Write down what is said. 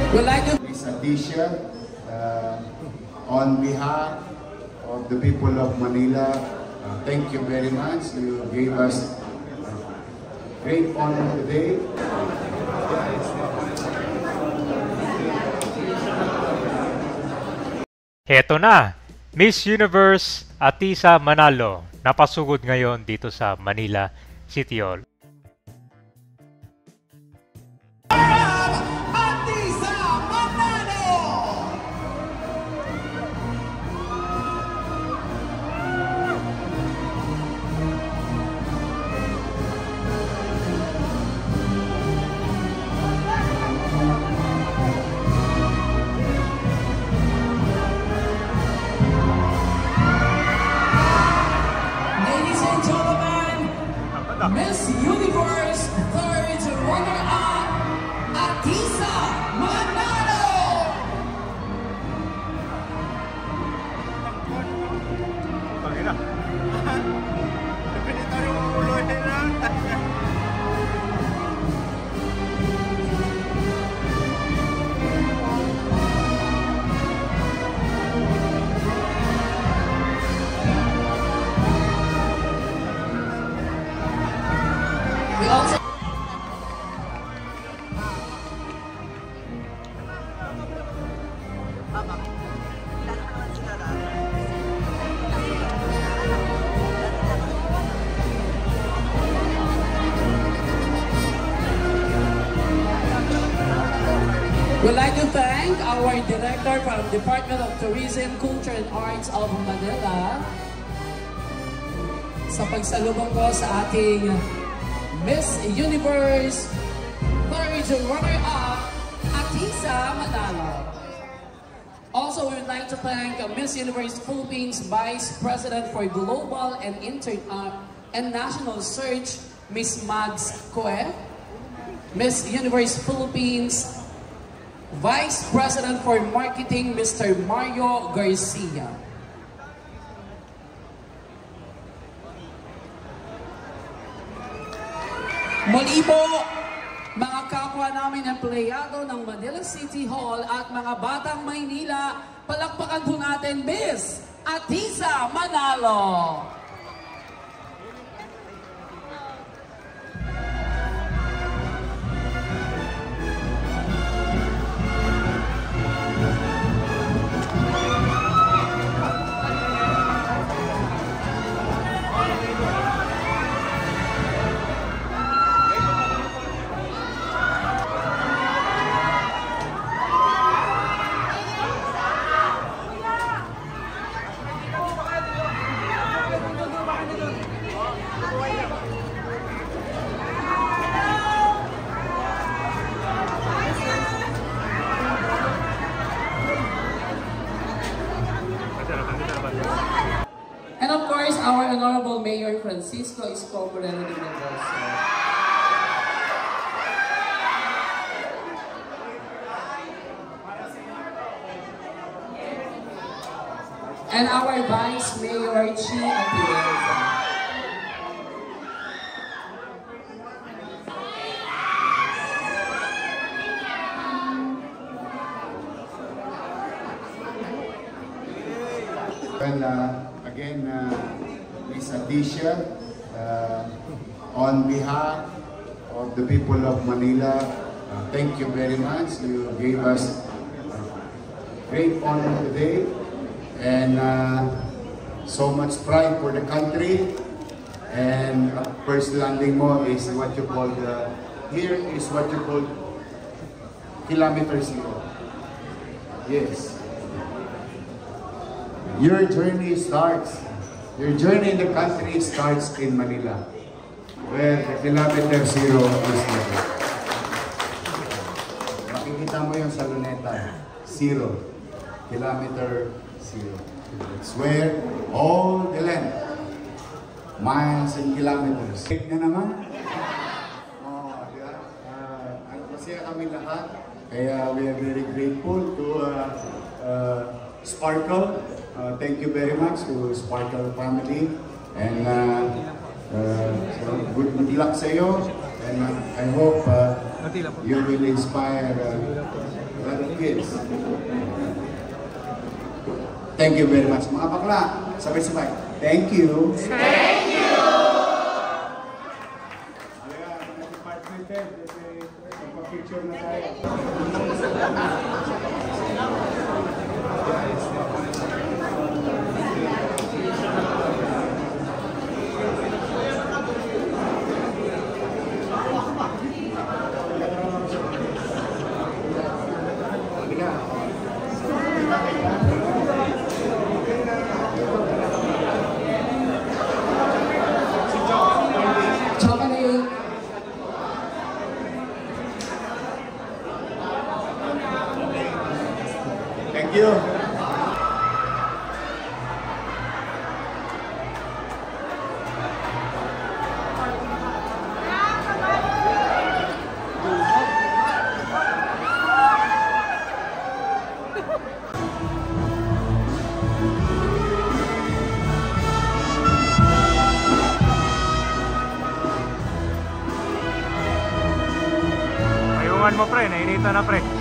We'd like to Miss Atisha, on behalf of the people of Manila, thank you very much. You gave us great honor today. Heto na, Miss Universe Atisa Manalo, napasugod ngayon dito sa Manila City Hall. Miss Universe third runner-up, Atisa Manalo! We also would like to thank our director from Department of Tourism, Culture and Arts of Manila sa pagsalubong ko sa ating Miss Universe third runner-up, Atisa Manalo. Also, we would like to thank Miss Universe Philippines Vice President for Global and National Search, Miss Mags Coe. Miss Universe Philippines Vice President for Marketing, Mr. Mario Garcia. Muli po, mga kapwa namin empleyado ng Manila City Hall at mga batang Maynila, palakpakan po natin Miss Atisa Manalo. And of course, our Honorable Mayor Francisco Escobar de Mendoza. And our Vice Mayor Chi Atienza. Well, again, Miss Atisha, on behalf of the people of Manila, thank you very much. You gave us great honor today and so much pride for the country. And first landing mo is what you call here is what you call kilometer zero. Yes. Your journey in the country starts in Manila, where the kilometer zero is there. Makikita mo yung sa Luneta, zero, kilometer zero. It's where all the land, miles and kilometers. Na naman. Masaya kami lahat. Kaya we are very grateful to Sparkle. Thank you very much to Sparkle family. And so good luck sa iyo. And I hope you will inspire a lot of kids. Thank you very much. Mga bakla, sabay-sabay. Thank you. Thank you! Picture na tayo. Tsaka na yun. Thank you. Ayungan mo pre, nainita na pre.